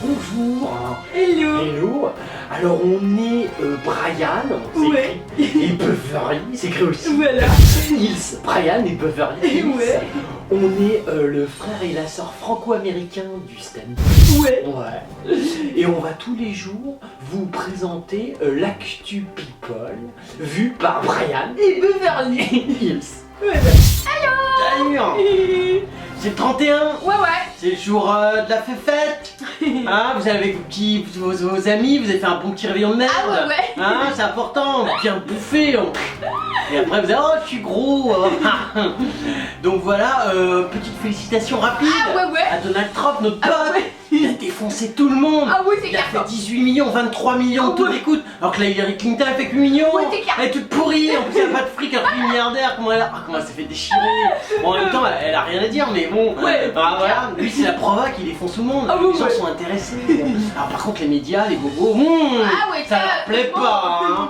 Bonjour. Hello. Hello. Alors on est Brian, Ouais. et Beverly, c'est écrit aussi. Voilà. Hills. Brian et Beverly Hills. Ouais. On est le frère et la sœur franco-américains du stand. Ouais. Ouais. Et on va tous les jours vous présenter l'actu people vu par Brian Et Beverly. Hills. Ouais. Salut. C'est le 31. Ouais. C'est le jour de la fête. Hein, vous avez avec vos amis, vous avez fait un bon petit réveillon de merde. Ah ouais. Hein, c'est important, bien bouffer. Et après vous dites oh je suis gros. Donc voilà, petite félicitation rapide Ah ouais. à Donald Trump, notre pote. Ah ouais. Il a défoncé tout le monde. Ah oui, c'est Il a fait clair. 18 millions, 23 millions de Ah taux ouais. d'écoute. Alors que là Hillary Clinton a fait que 8 millions. Ouais, c'est clair. Elle est toute pourrie, en plus elle a pas de fric, elle est milliardaire. Comment elle s'est fait déchirer. Bon, en même temps elle a rien à dire, mais bon. Ouais, Ah, voilà, lui c'est la provoque, il défonce tout le monde. Ah ouais, Les gens ouais. sont intéressés. Alors par contre les médias, les bobos, Ah ouais, ça ça, leur plaît bon, pas. Hein.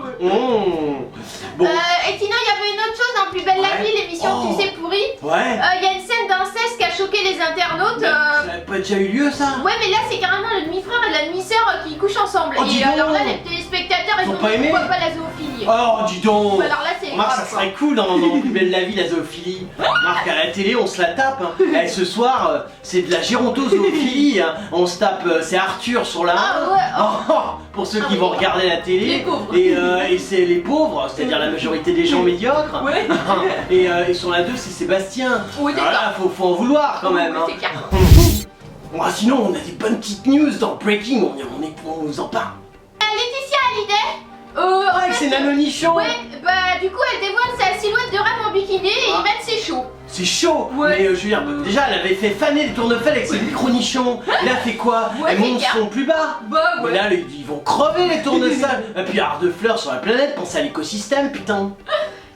Bon, Et sinon, il y avait une autre chose dans Plus belle la Ouais. vie, l'émission Oh. Tu sais pourri. ouais. Il y a une scène d'inceste qui a choqué les internautes. Ça n'avait pas déjà eu lieu ça. Ouais, mais là, c'est carrément le demi-frère et la demi-sœur qui couchent ensemble. Oh, dis Et donc. alors là, les téléspectateurs, Ils ont ont pas dit aimé. pourquoi pas la zoophilie. Oh dis donc. Alors là, c'est Remarque, ça grave, serait cool dans Plus belle la vie, la zoophilie. Remarque, à la télé, on se la tape. Hein. Eh, ce soir, c'est de la gérontozoophilie. Hein. On se tape, c'est Arthur sur la Ah ouais. Oh, pour ceux qui vont regarder la télé. Les pauvres. Et c'est les pauvres, c'est-à-dire la majorité des gens médiocres. Ouais. Et sur la 2, c'est Sébastien. Oui, d'accord. Voilà, faut en vouloir quand même. Oui, Hein. c'est clair. Bon, sinon, on a des bonnes petites news dans Breaking, on vous en parle. Laetitia Hallyday. Ouais, c'est Nanonichon. Ouais, bah du coup, elle dévoile sa silhouette de rêve en bikini et Ah. Ivan, c'est chaud. C'est chaud, Ouais. mais je veux dire, déjà elle avait fait faner les tournefeuilles avec ses micro-nichons. Là, elle fait quoi? Ouais, Elle c'est monte clair. son plus bas. Bah Mais ouais. là, ils vont crever les tournesols. Et puis, avoir de fleurs sur la planète, pensez à l'écosystème, putain.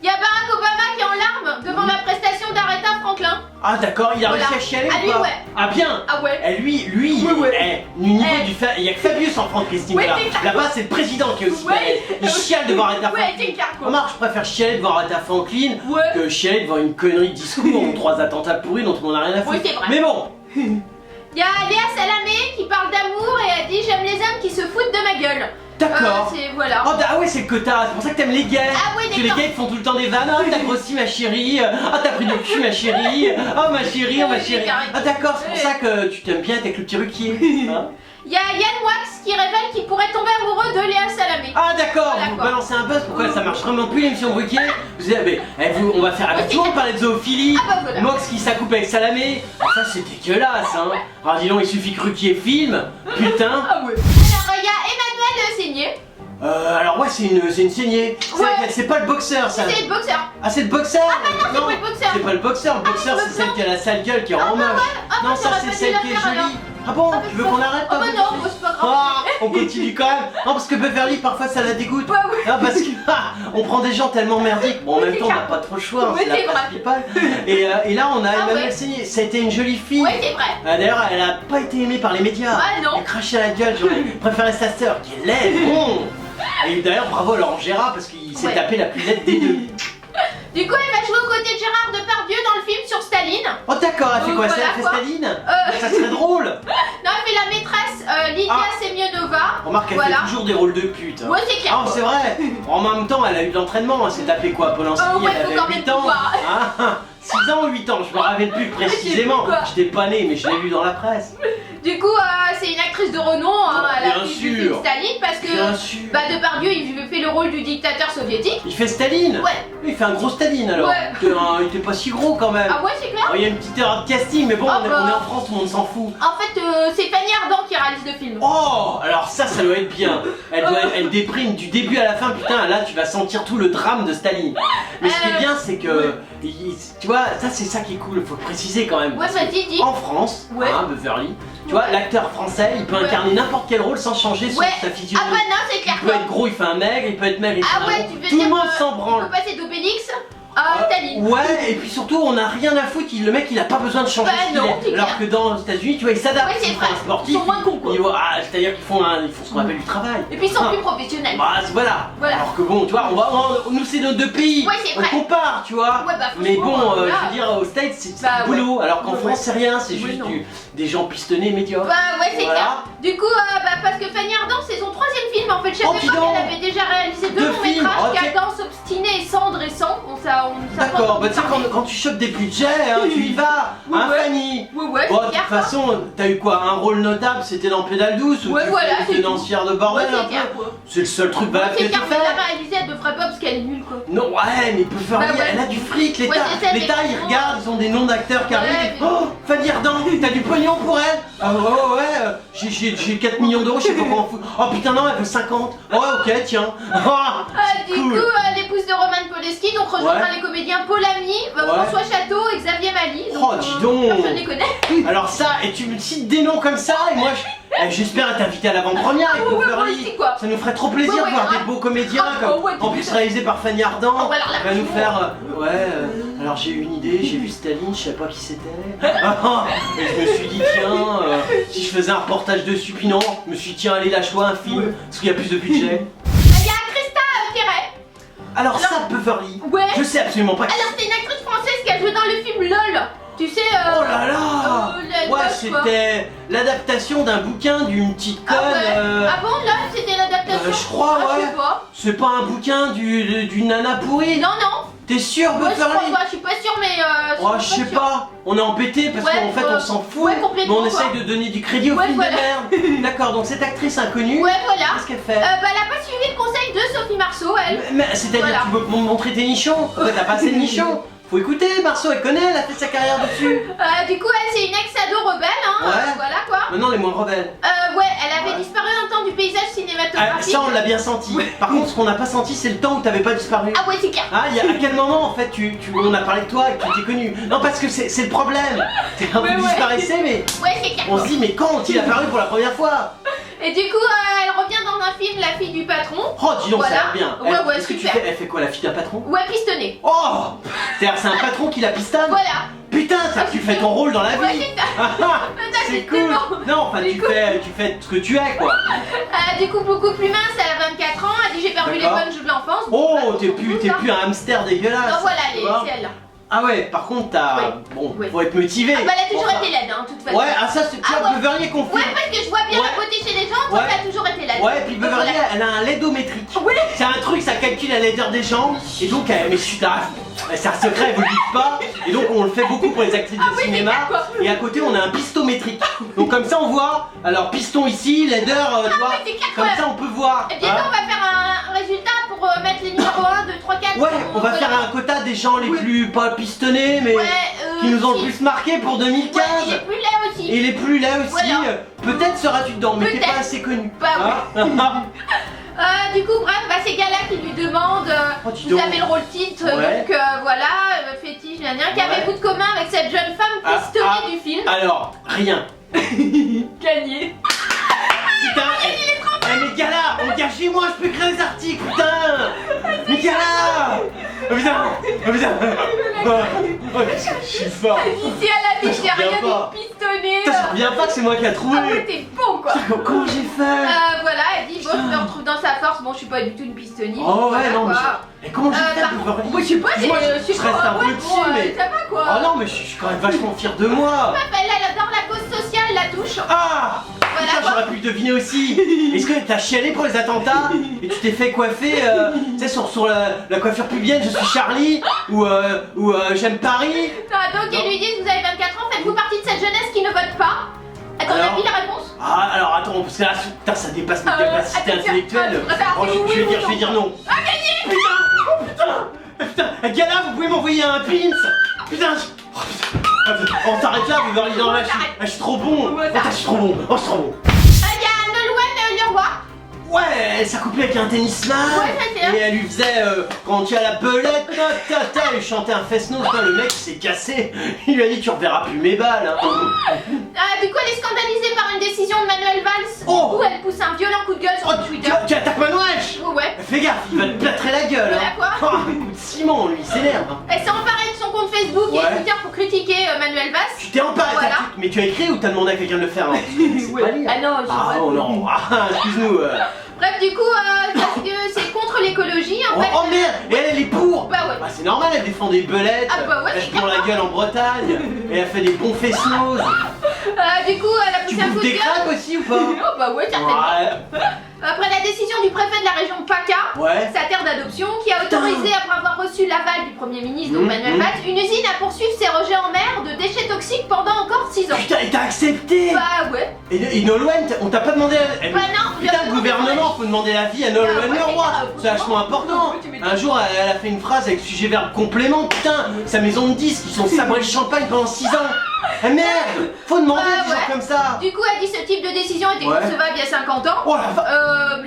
Il y a Barack Obama qui est en larmes devant la prestation d'Aretha Franklin. Ah, d'accord, il a Voilà. réussi à chialer Ah, ou lui, pas? ouais. Ah, bien. Ah ouais. Eh, lui, Ouais, ouais. du niveau Eh. du il y a que Fabius en France, Christine. Ouais, là. c'est clair. Là-bas, c'est le président qui est aussi Ouais. balèze. Il chiale devant Aretha Ouais, Franklin. c'est clair quoi. Remarque, je préfère chialer devant Aretha Franklin Ouais. que chialer devant une connerie de discours ou 3 attentats pourris dont tout le monde n'a rien à foutre. Oui, c'est vrai. Mais bon, Il y a Léa Salamé qui parle d'amour et elle dit j'aime les hommes qui se foutent de ma gueule. d'accord. C'est voilà. Oh ah ouais, c'est le quota, c'est pour ça que t'aimes les gays. Ah ouais, Parce que les d'accord. gays ils font tout le temps des vannes. Ah t'as grossi ma chérie. Ah t'as pris du cul ma chérie. Oh ma chérie, oh ma Ouais, chérie. carré. Ah d'accord, c'est pour Ouais. ça que tu t'aimes bien être avec le petit Ruquier. Hein. Il y a Yann Wax qui révèle qu'il pourrait tomber amoureux de Léa Salamé. Ah d'accord, Voilà, vous quoi. balancez un buzz, pourquoi ça marche vraiment plus l'émission de Ruquier? Vous avez, on va faire avec Ouais, tout le monde parler de zoophilie. Ah bah voilà. Mox qui s'accoupe avec Salamé. Ah, ça c'est dégueulasse hein. Alors dis donc, il suffit que Ruquier filme. Putain. Ah ouais. Alors il y a Emmanuel Seigné. Alors ouais, c'est une saignée. Ouais. C'est pas le boxeur ça. C'est le boxeur. Ah c'est le boxeur. Ah bah non, c'est pas le boxeur. C'est pas le boxeur, le boxeur mais c'est celle qui a la sale gueule qui est en moche. Ah Non, bah ça t'aurais c'est pas dû celle la qui est faire, jolie. alors. Ah bon, Ah, bah, tu veux qu'on arrête Ah bah toi, non, bah, c'est pas grave. Ah, on continue quand même. Non, parce que Beverly parfois ça la dégoûte. Ouais, ouais. Ah, parce que on prend des gens tellement merdiques. Bon, en même temps, on n'a pas trop le choix, hein, Ouais, c'est la c'est presse vrai. people. Et là, on a Ah Emmanuel ouais. Seigné. Ça a été une jolie fille. Ouais, c'est vrai. D'ailleurs, elle a pas été aimée par les médias. Ah, non. Elle crachait à la gueule. J'aurais préféré sa sœur qui est laide. Bon. Et d'ailleurs, bravo à Laurent Gérard parce qu'il s'est Ouais. tapé la plus laide des deux. Du coup, elle va jouer aux côtés de Gérard Depardieu dans le film sur Staline. Oh, d'accord, elle fait quoi? Ça, Voilà, elle fait quoi. Staline? Ça serait drôle. Non, elle fait la maîtresse Lydia Ah. Semyonova. Remarque qu'elle Voilà. fait toujours des rôles de pute. Hein. Ouais, c'est clair. Ah, c'est vrai. En même temps, elle a eu de l'entraînement. Elle s'est tapé quoi? Polanski, Ouais, elle faut avait quand même 8 ans. pouvoir. Ah, 6 ans ou 8 ans, je me rappelle plus précisément. quoi. J'étais pas né, mais je l'ai vu dans la presse. Du coup, c'est une actrice de renom. Hein, elle a Bien fait du sûr. film Staline parce que Bien sûr. bah, Depardieu, il fait le rôle du dictateur soviétique. Il fait Staline. Ouais. Il fait un gros Staline alors. Ouais. Il était pas si gros quand même. Ah ouais, c'est clair. Oh, il y a une petite erreur de casting, mais bon, Ah on est bah. en France, tout le monde s'en fout. En fait, c'est Fanny Ardant qui réalise le film. Oh, alors ça doit être bien. Elle déprime du début à la fin, putain, là tu vas sentir tout le drame de Staline. Mais ce qui est bien, c'est que, tu vois, ça c'est ça qui est cool, faut le préciser quand même. Ouais, vas-y, dis. En France, Ouais. hein, Beverly, tu vois, l'acteur français, il peut incarner n'importe quel rôle sans changer Ouais. sa Ah physionomie. bah non, c'est clair Il peut quoi. être gros, il fait un maigre, il peut être maigre, il fait Ah un ouais, gros. tu veux Tout dire le monde s'en on branle. peut passer d'Obélix à Staline. Ouais, et puis surtout, on n'a rien à foutre, le mec il a pas besoin de changer Bah ce qu'il non, est. c'est Alors clair. que dans les États-Unis, tu vois, il s'adapte. Ouais, c'est Il vrai. prend un sportif, Ils sont moins cons, quoi. il voit, ah, c'est-à-dire qu'ils font ce qu'on appelle du travail. Et puis ils sont plus professionnels. Bah voilà. Voilà. Alors que bon, tu vois, nous c'est nos deux pays. Ouais, c'est on vrai. compare, tu vois. Ouais, bah, mais franchement, bon, voilà. je veux dire, aux States c'est Bah, du boulot. Alors qu'en Ouais, France c'est rien, c'est Ouais, juste non. des gens pistonnés médiocres. Bah ouais, c'est Voilà. clair. Du coup, parce que Fanny Ardant, c'est son 3e film. En fait, je savais Oh, pas dis donc. qu'elle avait déjà réalisé 2 Deux longs films. métrages, Ok. Cadence obstinée et Cendre et Sang. Ça D'accord, bah tu sais, quand tu chopes des budgets, hein, tu y vas, Ouais, hein, ouais. Fanny. Ouais, Bon, c'est de clair. toute façon, t'as eu quoi? Un rôle notable, c'était dans Pédale douce ou Ouais, tu voilà, fais c'est une tout. tenancière de Ouais, bordel un c'est peu? clair, quoi. C'est le seul truc balade que C'est tu clair, mais fais. la réalisée, elle devrait pas parce qu'elle est nulle, quoi. Non, ouais, mais Beverly, Bah ouais. elle a du fric, l'État. Ouais, c'est ça, L'État, mais ils bon. regardent, ils ont des noms d'acteurs qui Ouais, arrivent. mais- Oh, Fanny Ardant, t'as du pognon pour elle? Ah ouais, j'ai 4 millions d'euros, je sais pas quoi en foutre. Oh putain, non, elle veut 50. Ouais, ok, tiens. Oh, Du cool. coup, l'épouse de Roman Polanski, donc rejoindra Ouais. les comédiens Paul Ami, François Château et Xavier Mali. Oh, dis donc. Personne les connaît. Alors ça, et tu me cites des noms comme ça, et moi, j'espère t'inviter à l'avant-première avec Ouais, moi Beverly. aussi, quoi. Ça nous ferait trop plaisir Ouais, de ouais, voir des grave. beaux comédiens, Grave, comme, ouais, en plus réalisés par Fanny Ardant. Oh, bah alors là, Elle va nous franchement. faire, alors j'ai eu une idée, j'ai vu Staline, je sais pas qui c'était. Et je me suis dit, tiens, si je faisais un reportage dessus, puis non, je me suis dit, tiens, allez, lâche-toi un film, parce qu'il y a plus de budget. Il y a Christa Ferret. Alors ça, Beverly, Ouais. je sais absolument pas qui Alors, c'est une actrice française qui a joué dans le film LOL. Tu sais, Oh là là la ouais, gosse, quoi. c'était l'adaptation d'un bouquin d'une petite conne. Ah ouais. Ah bon, LOL, c'était l'adaptation. je crois, Ah, ouais. Je sais pas. C'est pas un bouquin d'une nana pourrie. Non, non. T'es sûr, Moi, je crois Beverly? pas. Je suis pas sûre, mais. Oh, je sais pas, on est embêté parce Ouais, qu'en fait on s'en fout, ouais, mais complètement, on essaye quoi. de donner du crédit au Ouais, film voilà. de merde. D'accord, donc cette actrice inconnue, Ouais, voilà. qu'est-ce qu'elle fait? Elle a pas suivi le conseil de Sophie Marceau, elle. Mais c'est-à-dire voilà. tu veux me montrer tes nichons? En fait, t'as pas assez de nichons. Faut écouter, Marceau, elle connaît, elle a fait sa carrière dessus. Du coup, elle, c'est une ex-ado rebelle, hein. Ouais. Voilà, quoi. Maintenant, les moins rebelles. Ouais, elle avait Ouais. disparu un temps du paysage Ah, cinématographique. ça, on l'a bien senti. Par contre, ce qu'on n'a pas senti, c'est le temps où t'avais pas disparu. Ah ouais, c'est clair. Ah, à quel moment en fait on a parlé de toi et que tu t'es connu? Non, parce que c'est le problème. T'es un peu Ouais, ouais. disparaissé, mais Ouais, c'est clair. on se dit, mais quand ont-ils apparu pour la première fois? Et du coup, elle revient dans un film, La fille du patron. Oh, dis donc, ça a Voilà. l'air bien. Ouais, ouais, Qu'est-ce que tu super. fais? Elle fait quoi, la fille d'un patron? Ouais, pistonné. Oh, c'est-à-dire, c'est un patron qui la pistonne? Voilà. Putain, ça, tu fais ton rôle dans la Ouais, vie. c'est ça. C'est c'est cool. tellement- Non, enfin, Du tu coup- fais ce que tu es, quoi. Du coup, beaucoup plus mince, elle a 24 ans. Elle dit j'ai perdu les D'accord. bonnes jeux de l'enfance. Oh, Bah, t'es on s'en plus fout, ça. un hamster dégueulasse. Non, voilà, tu vois. c'est elle. Ah ouais, par contre, t'as. Ouais. Bon, Ouais. faut être motivé. Ah bah, elle a toujours Enfin, été laide, hein, de toute façon. Ouais, ah ça, c'est tu Ah vois, ouais. Beverly est confus. Ouais, parce que je vois bien Ouais. la beauté chez les gens, toi, Ouais. elle a toujours été laide. Ouais, et puis Donc, Beverly, voilà. elle a un laidométrique. Oui. C'est un truc, ça calcule la laideur des gens. Et donc, mais c'est un secret, elle vous le dites pas. Et donc, on le fait beaucoup pour les actrices de oui, cinéma. c'est clair, quoi. Et à côté, on a un pistométrique. Donc, comme ça, on voit. Alors, piston ici, laideur, tu vois. oui, c'est clair, Comme ouais. ça, on peut voir. Et bientôt, hein. on va faire un résultat pour mettre les numéros 1, 2, 3, 4. Ouais, on va faire un quota des gens les Oui. plus, pas pistonnés, mais Ouais, qui nous ont le si. plus marqué pour 2015. Ouais, il est plus laid aussi. Et les plus là aussi, Voilà. peut-être seras-tu dedans, mais t'es Peut-être. pas assez connu. Bah Hein Du coup, bref, bah, c'est Gala qui lui demande Oh, dis vous donc. avez le rôle titre, Ouais. donc voilà, fétiche, gna gna. Ouais. Qu'avez-vous de commun avec cette jeune femme Ah, pistonnée du film Alors, rien. Gagné. Putain, mais Gala, engagez moi, je peux créer des articles, putain. Mais Gala. Oh putain, oh putain. Oh, je suis fort. Ici à la vie, Je j'ai reviens rien pas. de pistonné. Putain, je reviens pas que c'est moi qui a Ah trouvé. ouais, t'es bon quoi. Comment j'ai fait? Voilà, elle dit bon, je me retrouve dans sa force. Bon, je suis pas du tout une pistonnière. Oh ouais, voilà, non, mais quoi. et comment j'ai fait Bah, Beverly? moi, je sais pas, Moi, c'est je reste un peu petit, mais. ça va quoi. Oh non, mais je suis quand même vachement fier de moi. Elle adore la cause sociale, la touche. Ah! Voilà, Putain, quoi. j'aurais pu le deviner aussi. Est-ce que t'as chialé pour les attentats et tu t'es fait coiffer, tu sais, sur la coiffure pubienne, je suis Charlie ou j'aime Paris? Donc ils lui disent vous avez 24 ans, faites-vous partie de cette jeunesse qui ne vote pas. Attends, on Alors a vu la réponse? Ah, alors attends, parce que là, putain, ça dépasse mes capacités attention, intellectuelles. attention, Oh, oui, je vais oui, dire, je vais non. dire non. Ah gagné! Putain! Oh putain! Putain! Gala, vous pouvez m'envoyer un pins? Putain! Oh, putain. On s'arrête là, vous verrez dans la je suis trop bon! Ouais, Oh, je suis trop bon! Oh, je suis trop bon! Il y a Nolwenn Leroy. Ouais, elle s'accouplait avec un tennisman. Ouais, ça, c'est et elle lui faisait quand tu as la belette, elle lui chantait un fest-noz. Putain, le mec il s'est cassé. Il lui a dit tu reverras plus mes balles. Hein. Du coup, elle est scandalisée par une décision de Manuel Valls. Oh. Du coup, elle pousse un violent coup de gueule sur Oh, Twitter. tu attaques Manuel. Ouais. Fais gaffe, il va te plâtrer la gueule. Voilà, quoi. Oh, un coup de ciment, lui, il s'énerve. Hein. Elle s'est emparée de son compte Facebook Ouais. et Twitter pour critiquer Manuel Valls. Tu t'es emparé, Voilà. mais tu as écrit ou t'as demandé à quelqu'un de le faire, hein? C'est Ouais. pas lire. Ah non, j'ai Ah pas oh non, ah, excuse-nous. Bref, du coup, parce que c'est contre l'écologie en Oh, fait. oh merde, et elle est pour. Bah ouais. Bah c'est normal, elle défend des belettes, Ah bah ouais, elle se c'est prend la gueule en Bretagne, et elle fait des bons fesnos. Du coup, elle a Tu poussé un coup bouffes de des gueule. crêpes aussi ou pas? Oh bah ouais, certainement. Ouais. Après la décision du préfet de la région PACA, Ouais. sa terre d'adoption, qui a autorisé, après avoir reçu l'aval du Premier ministre, donc Manuel Valls, une usine à poursuivre ses rejets en mer de déchets toxiques pendant encore 6 ans. Putain, et t'as accepté. Bah ouais. Et Nolwenn, on t'a pas demandé Bah non. Putain, le gouvernement, faut demander l'avis à Nolwenn Ah ouais, le roi. mais C'est vachement important. tu m'étonnes. Un jour, elle a fait une phrase avec sujet verbe complément. Putain, sa maison de disques, ils sont sabrés le champagne pendant 6 ans. Ah merde, faut demander Bah des gens ouais. comme ça. Du coup, elle dit ce type de décision était Ouais. concevable il y a 50 ans. Oh la vache.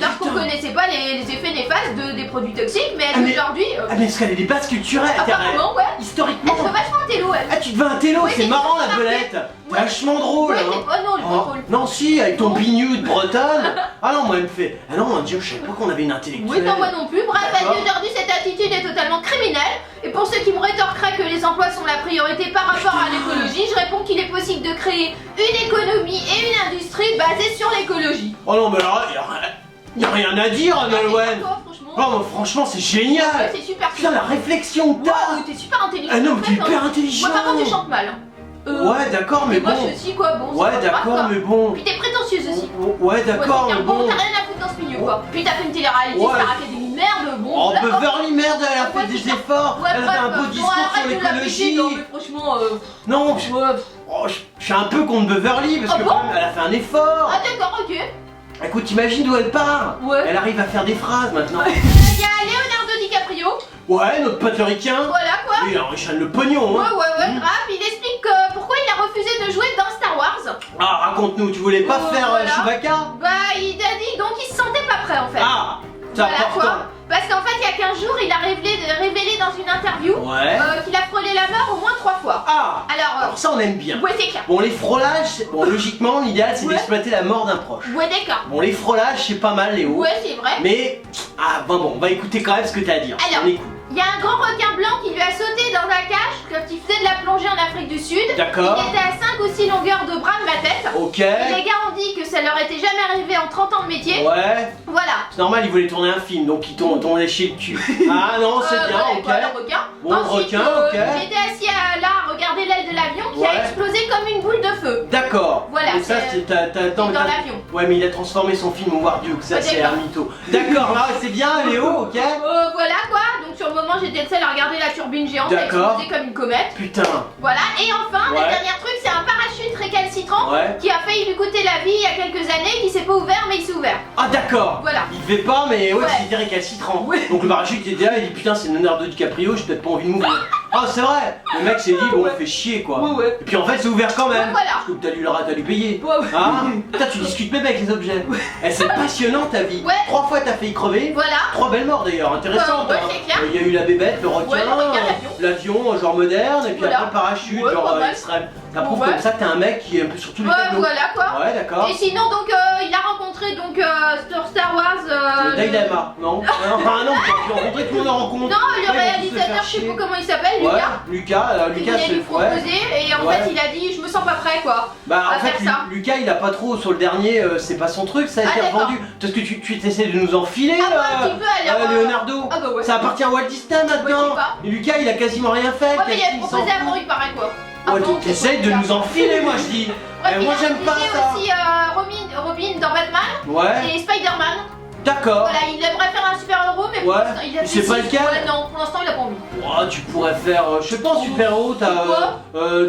Lorsqu'on Putain. connaissait pas les effets néfastes des produits toxiques, mais Ah, mais- aujourd'hui, Ah mais est-ce qu'elle a des bases culturelles? apparemment, ouais. Historiquement. Elle se vachement intello, elle. Ah tu devais un télo, Ouais, c'est c'est marrant la super belette. T'es Ouais. vachement drôle Ouais, hein. c'est pas non, le Oh, contrôle. non si, avec ton bignou de Bretonne. Ah non, moi elle me fait. Ah non mon dieu, je savais pas qu'on avait une Oui, intellectuelle. non, moi non plus. Bref, elle D'accord. dit aujourd'hui cette attitude est totalement criminelle. Et pour ceux qui me rétorqueraient que les emplois sont la priorité par rapport à l'écologie, je réponds qu'il est possible de créer une économie et une industrie basée sur l'écologie. Oh non mais là, y a rien à dire Nolwenn. Toi, franchement. Oh mais franchement c'est Ouais, génial. c'est super. Putain la réflexion que t'as. Wow, t'es super intelligent. Ah non en mais fait, t'es hyper hein. intelligent. Moi, par contre, tu chantes mal. hein. Ouais d'accord mais et moi, bon. je aussi, quoi. Bon, c'est Ouais pas grave, d'accord quoi. mais bon. Puis t'es prétentieuse aussi. Ouais d'accord Ouais, mais bon, bon. t'as rien à foutre dans ce milieu, quoi. Puis t'as fait une télé-réalité, Ouais. Star Academy, merde, bon. Oh d'accord. Beverly merde, elle a fait Ouais, des putain. efforts. Ouais, Elle a bref, fait un beau bon, discours arrête sur de l'écologie. l'appliquer, non, mais franchement, Non, ouais. oh, je suis un peu contre Beverly parce Ah que bon quand même, elle a fait un effort. Ah d'accord, ok. Écoute, t'imagines d'où elle part. Ouais. Elle arrive à faire des phrases maintenant. Il y a Leonardo DiCaprio, Ouais, notre pote le ricain. voilà quoi. Oui, alors il chane le pognon. Ouais, Hein. ouais, grave. Il explique pourquoi il a refusé de jouer dans Star Wars. Ah, raconte-nous, tu voulais pas faire Voilà. Chewbacca? Bah, il a dit donc il se sentait pas prêt en fait. Ah, c'est Voilà important. quoi. Parce qu'en fait, il y a 15 jours, il a révélé dans une interview Ouais. qu'il a frôlé la mort au moins 3 fois. Ah, Alors, alors ça on aime bien. ouais, c'est clair. Bon, les frôlages, bon, logiquement, l'idéal c'est Ouais. d'exploiter la mort d'un proche. Ouais, d'accord. Bon, les frôlages, c'est pas mal, Léo. Ouais, c'est vrai. Mais, ah, bon, on va écouter quand même ce que t'as à dire. Alors. On écoute. Il y a un grand requin blanc qui lui a sauté dans la cage quand il faisait de la plongée en Afrique du Sud. D'accord. Il était à 5 ou 6 longueurs de bras de ma tête. Ok. Et les gars ont dit que ça leur était jamais arrivé en 30 ans de métier. Ouais. Voilà. C'est normal, ils voulaient tourner un film, donc ils t'ont léché le cul. Ah non, c'est bien, Voilà, ok. quoi, le requin. Bon, le Ensuite, requin, ok. il était assis là à regarder l'aile de l'avion qui Ouais. a explosé comme une boule de feu. D'accord. Voilà, Mais ça, c'est- attends, dans mais l'avion. Ouais, mais il a transformé son film en Warduke, ça Ouais, c'est un d'accord. mytho. D'accord, là, c'est bien, Léo, ok. Voilà quoi. Donc sur le moment, j'étais le seul à regarder la turbine géante qui a D'accord. explosé comme une comète. Putain. Voilà. Et enfin, Ouais. le dernier truc, c'est un parachute récalcitrant Ouais. qui a failli lui coûter la vie il y a quelques années, qui s'est pas ouvert, mais il s'est ouvert. Ah, d'accord. Voilà. Il devait pas, mais ouais, Ouais. c'était récalcitrant. Ouais. Donc le parachute était là, il dit putain, c'est Leonardo DiCaprio, j'ai peut-être pas envie de m'ouvrir. Ah, c'est vrai. Le mec s'est dit, bon, Ouais. fait chier quoi. Ouais. Et puis en fait, c'est ouvert quand même. Ouais, voilà. Parce que t'as dû payer. Ouais. Hein. Putain, tu discutes même avec les objets. Eh, c'est passionnant ta vie. Ouais. 3 fois t'as failli crever. Voilà. 3 belles morts d'ailleurs, intéressantes. Ouais, hein. c'est clair. Il y a eu la bébête, le requin, Ouais, le requin, l'avion, genre moderne, et puis Voilà. après le parachute, Ouais, genre pas mal. extrême. Ça prouve Ouais. comme ça que t'es un mec qui est un peu sur tous les Ouais, tableaux. voilà quoi. Ouais, d'accord. Et sinon donc il a rencontré donc sur Star Wars Le Dailama, non. Enfin non, tu as rencontré tout le monde en rencontre. non, le Ouais, ils vont tous se réalisateur, faire je sais chier. pas comment il s'appelle, Ouais, Lucas. Lucas, Qui Lucas venait c'est lui le frère. proposer et en Ouais. fait il a dit je me sens pas prêt quoi. Bah à en fait faire ça. Lucas il a pas trop sur le dernier, c'est pas son truc, ça a Ah, été d'accord. revendu. Parce que tu essaies de nous enfiler Ah bah un petit peu à l'air Leonardo. Ah bah ouais. Ça appartient à Walt Disney Ouais, je maintenant. sais pas. Et Lucas il a quasiment rien fait. Ouais mais il a qu'est-ce qu'il s'en proposé fout. avant il paraît quoi. Ouais, Avant, tu essayes de c'est nous enfiler moi je dis. Ouais, Moi j'aime pas il ça. aussi Robin dans Batman Ouais, et Spider-Man. d'accord. Voilà, il aimerait faire un super-héros mais pour Ouais. l'instant il a Mais fait c'est pas six. lequel. Ouais non, pour l'instant il a pas envie. Oh, tu pourrais faire, je sais pas, en super-héros, t'as. Quoi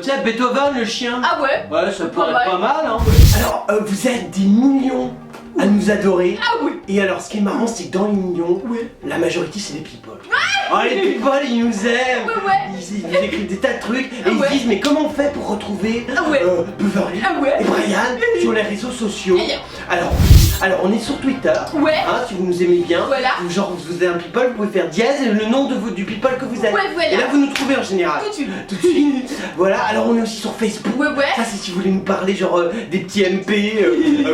Tu sais, Beethoven le chien. Ah ouais. Ouais, ça pourrait mal. être pas mal, hein. Alors, vous êtes des millions à nous adorer. Ah oui. Et alors, ce qui est marrant, c'est que dans les millions, la majorité, c'est des people. Oh, les people, ils nous aiment. Ouais. Ils nous écrivent des tas de trucs et Ah ils se ouais. disent, mais comment on fait pour retrouver Ah ouais. Beverly Ah ouais. et Brian sur les réseaux sociaux? Alors, on est sur Twitter. Ouais. Hein, si vous nous aimez bien. Voilà. Ou genre, vous êtes un people, vous pouvez faire dièse et le nom du people que vous êtes. Ouais, voilà. Et là, vous nous trouvez en général. Tout de suite. Tout de suite. Voilà, alors on est aussi sur Facebook. Ouais, ouais. Ça, c'est si vous voulez nous parler, genre des petits MP.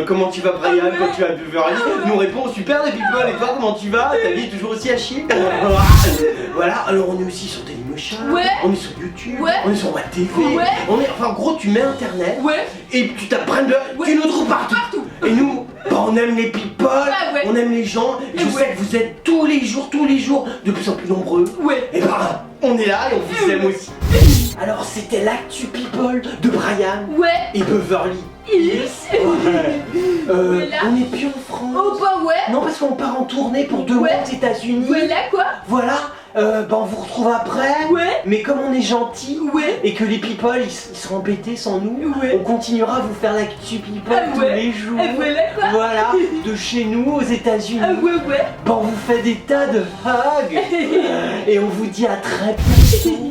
Comment tu vas, Brian, ouais. quand tu vas à Beverly. Nous on répond super, les people. Et toi, comment tu vas? Ta vie est toujours aussi à chier. Voilà, alors on est aussi sur Dailymotion. Dailymotion, Ouais. on est sur YouTube, Ouais. on est sur WebTV, Ouais. enfin en gros tu mets internet Ouais. et tu tapes Brenda, Ouais. tu nous trouves partout. Et nous, bah, on aime les people, Ouais. on aime les gens, et je sais que vous êtes tous les jours, de plus en plus nombreux. Ouais. Et bah, on est là et on vous aime aussi. Alors c'était l'actu people de Brian Ouais. et Beverly. Hills. Voilà. On n'est plus en France. Oh bah ouais. Non, parce qu'on part en tournée pour 2 mois Ouais. aux États-Unis. Voilà quoi. Voilà, bah on vous retrouve après. Ouais. Mais comme on est gentil Ouais. et que les people ils seront embêtés sans nous, Ouais. on continuera à vous faire l'actu people Ah tous ouais. les jours. Ah voilà quoi. Voilà, de chez nous aux États-Unis. Ah ouais. Bah on vous fait des tas de hugs et on vous dit à très bientôt.